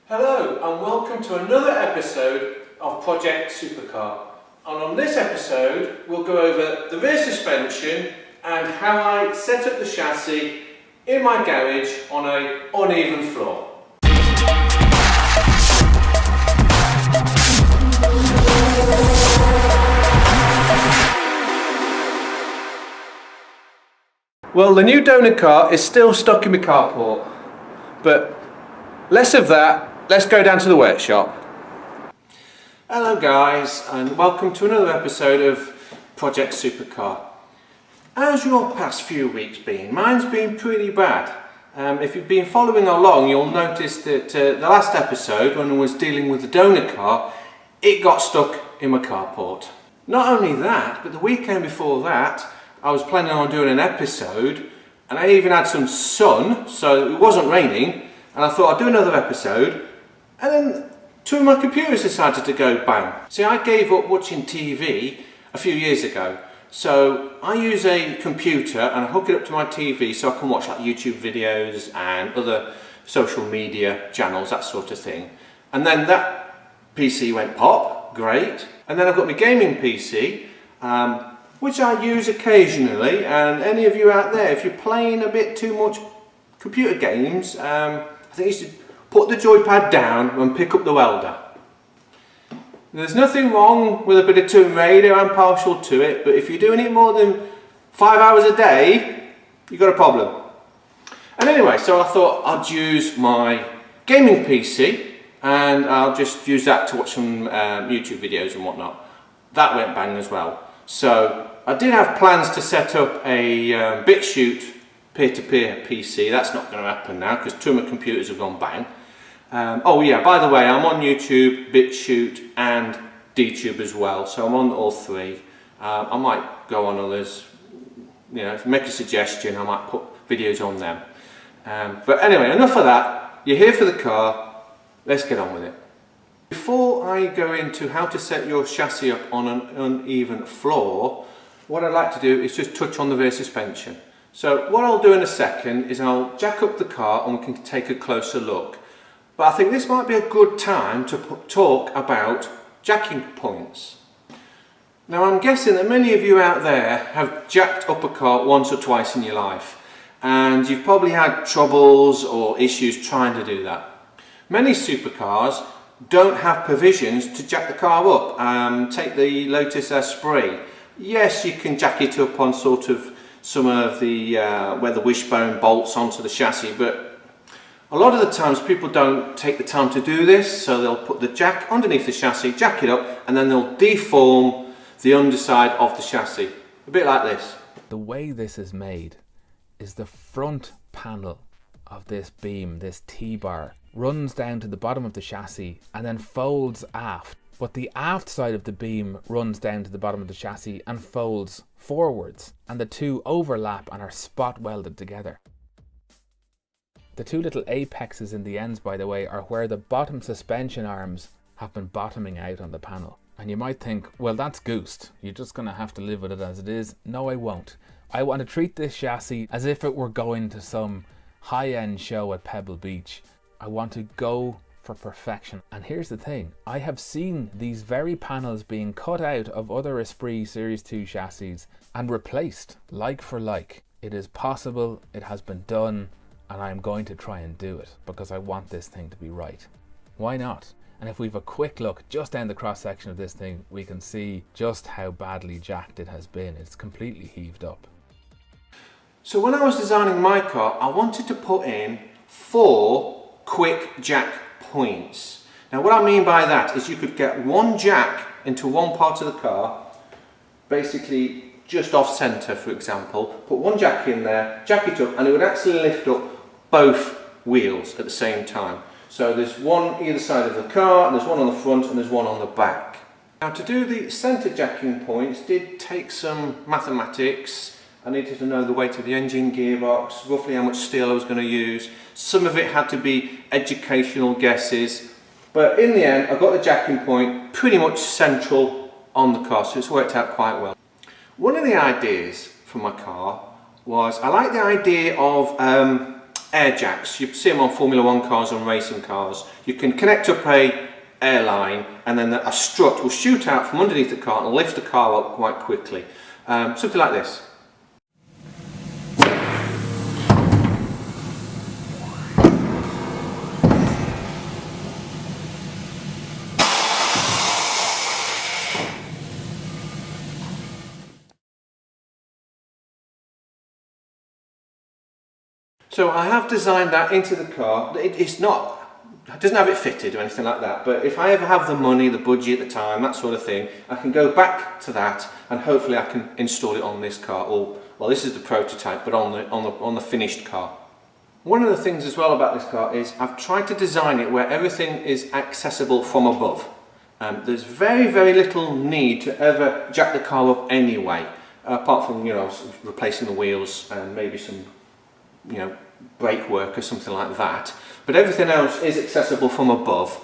Hello and welcome to another episode of Project Supercar. And on this episode we'll go over the rear suspension and how I set up the chassis in my garage on an uneven floor. Well, the new donor car is still stuck in my carport, but less of that. Let's go down to the workshop. Hello guys, and welcome to another episode of Project Supercar. How's your past few weeks been? Mine's been pretty bad. If you've been following along, you'll notice that the last episode, when I was dealing with the donor car, it got stuck in my carport. Not only that, but the weekend before that, I was planning on doing an episode, and I even had some sun, so it wasn't raining, and I thought I'd do another episode. And then two of my computers decided to go bang. See, I gave up watching TV a few years ago. So I use a computer and I hook it up to my TV so I can watch like YouTube videos and other social media channels, that sort of thing. And then that PC went pop, great. And then I've got my gaming PC, which I use occasionally. And any of you out there, if you're playing a bit too much computer games, I think you should put the joypad down and pick up the welder. There's nothing wrong with a bit of Tomb Raider, I'm partial to it, but if you're doing it more than 5 hours a day, you've got a problem. And anyway, so I thought I'd use my gaming PC and I'll just use that to watch some YouTube videos and whatnot. That went bang as well. So I did have plans to set up a BitChute peer-to-peer PC. That's not going to happen now because two of my computers have gone bang. Oh yeah, by the way, I'm on YouTube, BitChute and DTube as well, so I'm on all three. I might go on others, you know, if you make a suggestion I might put videos on them. But anyway, enough of that. You're here for the car, let's get on with it. Before I go into how to set your chassis up on an uneven floor, what I'd like to do is just touch on the rear suspension. So what I'll do in a second is I'll jack up the car and we can take a closer look. But I think this might be a good time to talk about jacking points. Now I'm guessing that many of you out there have jacked up a car once or twice in your life, and you've probably had troubles or issues trying to do that. Many supercars don't have provisions to jack the car up. Take the Lotus Esprit. Yes, you can jack it up on sort of some of the where the wishbone bolts onto the chassis, but a lot of the times people don't take the time to do this, so they'll put the jack underneath the chassis, jack it up, and then they'll deform the underside of the chassis. A bit like this. The way this is made is the front panel of this beam, this T-bar, runs down to the bottom of the chassis and then folds aft. But the aft side of the beam runs down to the bottom of the chassis and folds forwards, and the two overlap and are spot welded together. The two little apexes in the ends, by the way, are where the bottom suspension arms have been bottoming out on the panel. And you might think, well, that's goosed. You're just going to have to live with it as it is. No, I won't. I want to treat this chassis as if it were going to some high-end show at Pebble Beach. I want to go for perfection. And here's the thing. I have seen these very panels being cut out of other Esprit Series 2 chassis and replaced like for like. It is possible. It has been done. And I'm going to try and do it because I want this thing to be right. Why not? And if we've a quick look just down the cross section of this thing, we can see just how badly jacked it has been. It's completely heaved up. So when I was designing my car, I wanted to put in 4 quick jack points. Now what I mean by that is you could get one jack into one part of the car, basically just off centre, for example, put one jack in there, jack it up, and it would actually lift up both wheels at the same time. So there's one either side of the car, and there's one on the front, and there's one on the back. Now to do the centre jacking points did take some mathematics. I needed to know the weight of the engine, gearbox, roughly how much steel I was going to use. Some of it had to be educational guesses, but in the end I got the jacking point pretty much central on the car, so it's worked out quite well. One of the ideas for my car was I like the idea of air jacks. You see them on Formula 1 cars and racing cars. You can connect up a airline and then a strut will shoot out from underneath the car and lift the car up quite quickly. Something like this. So I have designed that into the car. It doesn't have it fitted or anything like that, but if I ever have the money, the budget, the time, that sort of thing, I can go back to that and hopefully I can install it on this car. Or, well, this is the prototype, but on the finished car. One of the things as well about this car is I've tried to design it where everything is accessible from above. There's very, very little need to ever jack the car up anyway, apart from, you know, replacing the wheels and maybe some, you know, brake work or something like that, but everything else is accessible from above.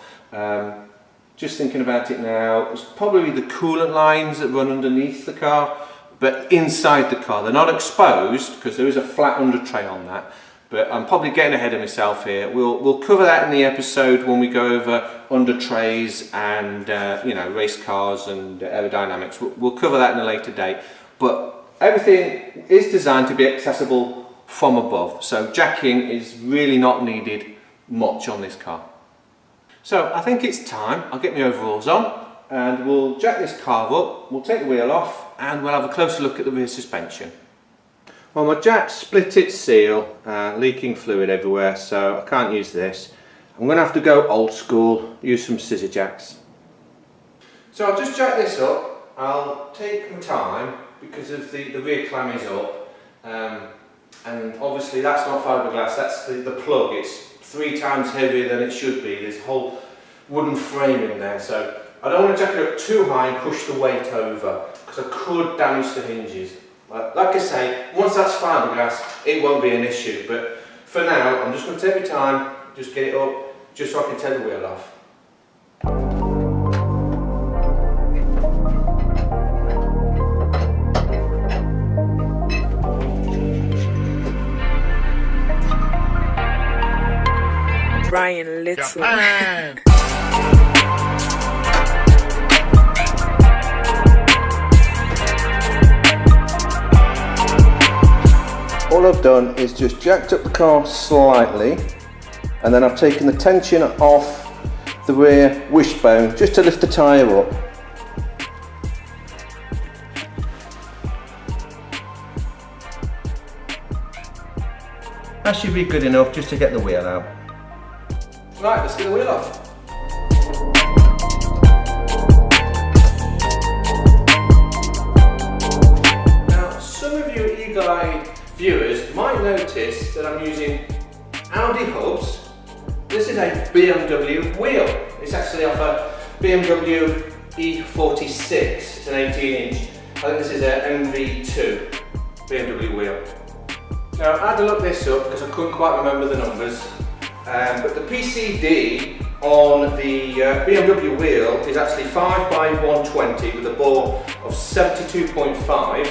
Just thinking about it now, it's probably the coolant lines that run underneath the car, but inside the car. They're not exposed because there is a flat under tray on that, but I'm probably getting ahead of myself here. We'll cover that in the episode when we go over under trays and you know, race cars and aerodynamics. We'll cover that in a later date, but everything is designed to be accessible from above, so jacking is really not needed much on this car. So I think it's time. I'll get my overalls on and we'll jack this car up, we'll take the wheel off and we'll have a closer look at the rear suspension. Well, my jack split its seal, leaking fluid everywhere, so I can't use this. I'm going to have to go old school, use some scissor jacks. So I'll just jack this up. I'll take my time because of the rear clam is up. And obviously that's not fiberglass, that's the plug. It's 3 times heavier than it should be. There's a whole wooden frame in there, so I don't want to jack it up too high and push the weight over because I could damage the hinges. Like I say, once that's fiberglass it won't be an issue, but for now I'm just going to take my time, just get it up, just so I can take the wheel off. Brian Little. All I've done is just jacked up the car slightly and then I've taken the tension off the rear wishbone just to lift the tyre up. That should be good enough just to get the wheel out. Right, let's get the wheel off. Now, some of you eagle-eyed viewers might notice that I'm using Audi hubs. This is a BMW wheel. It's actually off a BMW E46. It's an 18-inch. I think this is an MV2 BMW wheel. Now, I had to look this up because I couldn't quite remember the numbers. But the PCD on the BMW wheel is actually 5x120 with a bore of 72.5,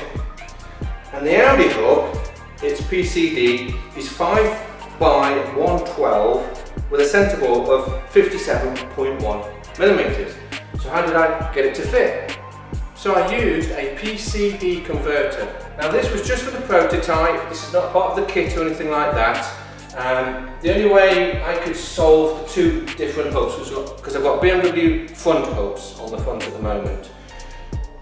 and the Audi hub, its PCD is 5x112 with a centre bore of 57.1 millimeters. So how did I get it to fit? So I used a PCD converter. Now this was just for the prototype. This is not part of the kit or anything like that. The only way I could solve the 2 different hubs was because I've got BMW front hubs on the front at the moment.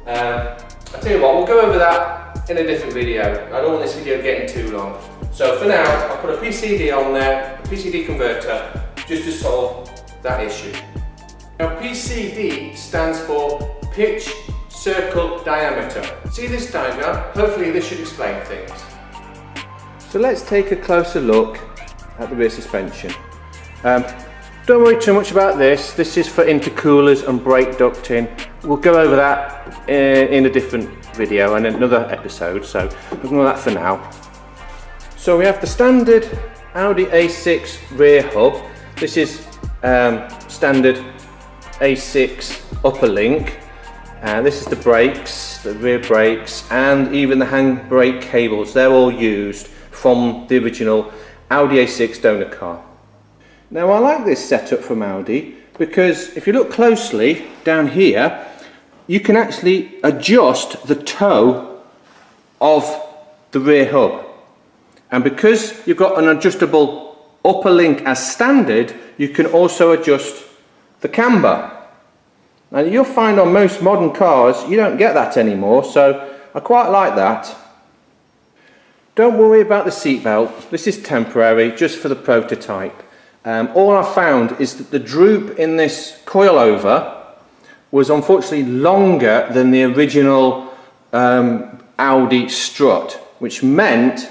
I'll tell you what, we'll go over that in a different video. I don't want this video getting too long. So for now, I'll put a PCD on there, a PCD converter, just to solve that issue. Now PCD stands for pitch, circle, diameter. See this diagram? Hopefully this should explain things. So let's take a closer look at the rear suspension. Don't worry too much about this. This is for intercoolers and brake ducting. We'll go over that in a different video and another episode, so we'll ignore that for now. So we have the standard Audi A6 rear hub. This is standard A6 upper link. This is the brakes, the rear brakes, and even the handbrake cables. They're all used from the original Audi A6 donor car. Now I like this setup from Audi because if you look closely down here, you can actually adjust the toe of the rear hub. And because you've got an adjustable upper link as standard, you can also adjust the camber. Now you'll find on most modern cars you don't get that anymore, so I quite like that. Don't worry about the seatbelt, this is temporary, just for the prototype. All I found is that the droop in this coilover was unfortunately longer than the original Audi strut, which meant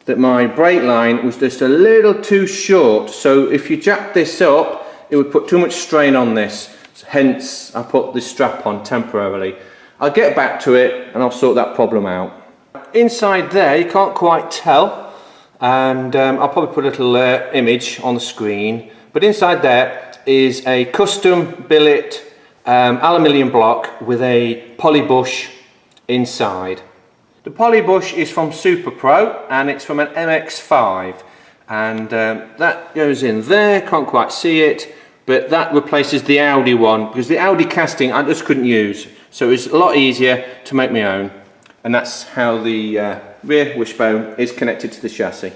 that my brake line was just a little too short, so if you jack this up it would put too much strain on this, hence I put this strap on temporarily. I'll get back to it and I'll sort that problem out. Inside there you can't quite tell, and I'll probably put a little image on the screen, but inside there is a custom billet aluminium block with a poly bush inside. The poly bush is from Supercar and it's from an MX5, and that goes in there, can't quite see it, but that replaces the Audi one because the Audi casting I just couldn't use, so it's a lot easier to make my own, and that's how the rear wishbone is connected to the chassis.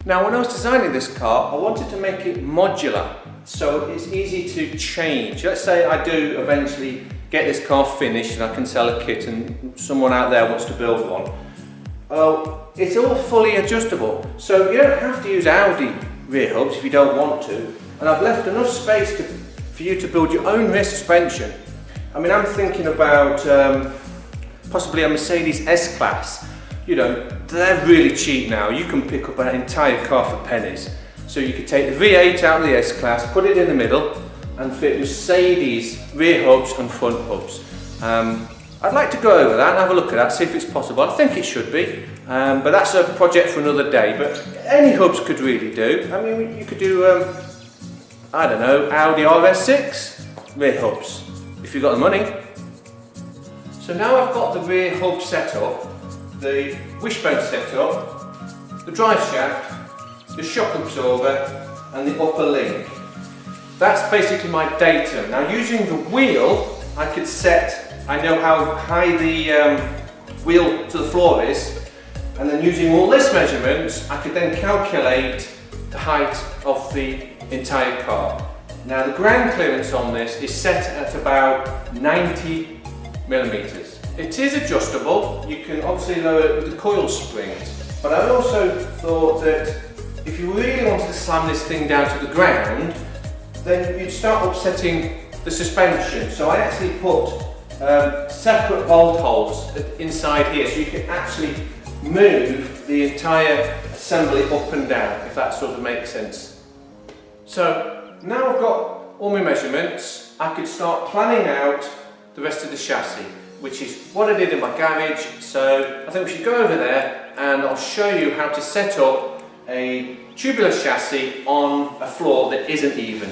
Now when I was designing this car, I wanted to make it modular, so it's easy to change. Let's say I do eventually get this car finished and I can sell a kit and someone out there wants to build one. Well, it's all fully adjustable, so you don't have to use Audi rear hubs if you don't want to, and I've left enough space for you to build your own rear suspension. I mean, I'm thinking about possibly a Mercedes S-Class. You know, they're really cheap now. You can pick up an entire car for pennies. So you could take the V8 out of the S-Class, put it in the middle, and fit Mercedes rear hubs and front hubs. I'd like to go over that and have a look at that, see if it's possible. I think it should be, but that's a project for another day. But any hubs could really do. I mean, you could do, I don't know, Audi RS6 rear hubs, if you've got the money. So now I've got the rear hub set up, the wishbone set up, the drive shaft, the shock absorber and the upper link. That's basically my data. Now using the wheel, I could set, I know how high the wheel to the floor is, and then using all this measurements, I could then calculate the height of the entire car. Now the ground clearance on this is set at about 90 millimeters. It is adjustable. You can obviously lower it with the coil springs, but I also thought that if you really wanted to slam this thing down to the ground, then you'd start upsetting the suspension. So I actually put separate bolt holes inside here, so you can actually move the entire assembly up and down, if that sort of makes sense. So now I've got all my measurements, I could start planning out the rest of the chassis, which is what I did in my garage. So I think we should go over there and I'll show you how to set up a tubular chassis on a floor that isn't even.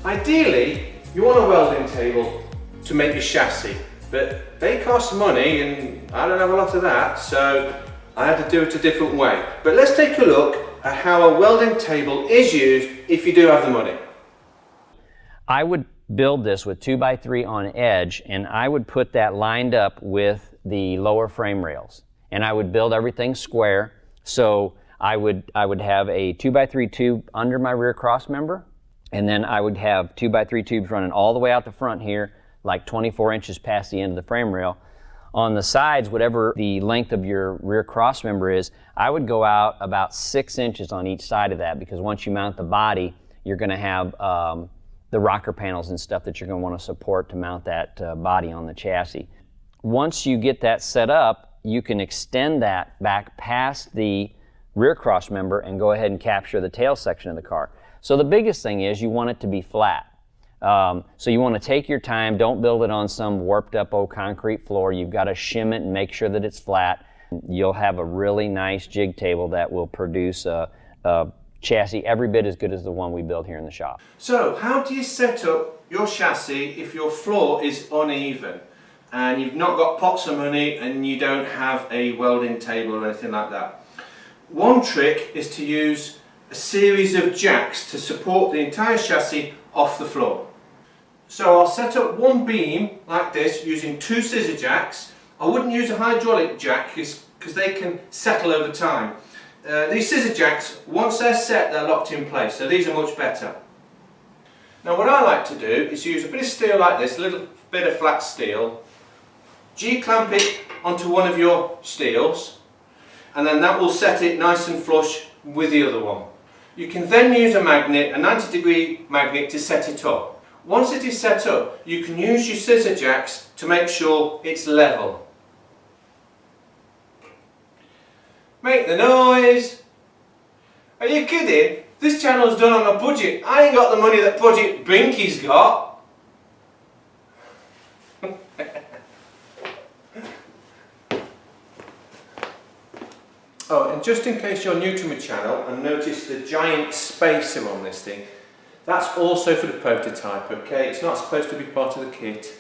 Ideally, you want a welding table to make your chassis, but they cost money and I don't have a lot of that, so I had to do it a different way. But let's take a look at how a welding table is used if you do have the money. I would build this with 2x3 on edge, and I would put that lined up with the lower frame rails, and I would build everything square. So I would have a 2x3 tube under my rear cross member, and then I would have 2x3 tubes running all the way out the front here, like 24 inches past the end of the frame rail. On the sides, whatever the length of your rear cross member is, I would go out about 6 inches on each side of that, because once you mount the body, you're going to have the rocker panels and stuff that you're going to want to support to mount that body on the chassis. Once you get that set up, you can extend that back past the rear cross member and go ahead and capture the tail section of the car. So the biggest thing is you want it to be flat. So you want to take your time, don't build it on some warped up old concrete floor. You've got to shim it and make sure that it's flat. You'll have a really nice jig table that will produce a chassis every bit as good as the one we build here in the shop. So how do you set up your chassis if your floor is uneven? and you've not got pots of money and you don't have a welding table or anything like that. One trick is to use a series of jacks to support the entire chassis off the floor. So I'll set up one beam like this using 2 scissor jacks. I wouldn't use a hydraulic jack because they can settle over time. These scissor jacks, once they're set, they're locked in place, so these are much better. Now what I like to do is use a bit of steel like this, a little bit of flat steel, G-clamp it onto one of your steels, and then that will set it nice and flush with the other one. You can then use a magnet, a 90-degree magnet, to set it up. Once it is set up, you can use your scissor jacks to make sure it's level. Make the noise! Are you kidding? This channel's done on a budget. I ain't got the money that Project Brinky's got. Oh, and just in case you're new to my channel and notice the giant spacer on this thing, that's also for the prototype, okay? It's not supposed to be part of the kit.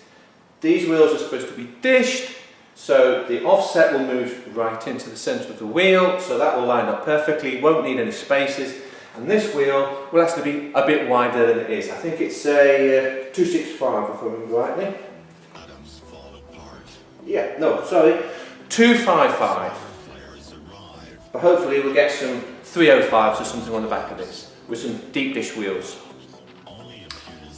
These wheels are supposed to be dished, so the offset will move right into the centre of the wheel, so that will line up perfectly, won't need any spacers. And this wheel will actually be a bit wider than it is. I think it's a 265 if I remember rightly. Yeah, no, sorry, 255. But hopefully we'll get some 305s or something on the back of this, with some deep dish wheels.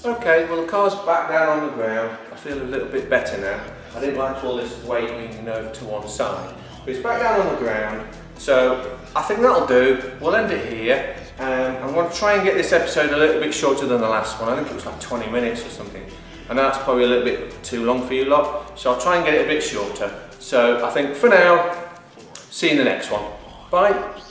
Okay, well the car's back down on the ground. I feel a little bit better now. I didn't like all this weight leaning over to one side. But it's back down on the ground, so I think that'll do. We'll end it here. I'm going to try and get this episode a little bit shorter than the last one. I think it was like 20 minutes or something. And that's probably a little bit too long for you lot, so I'll try and get it a bit shorter. So I think for now, see you in the next one. Bye.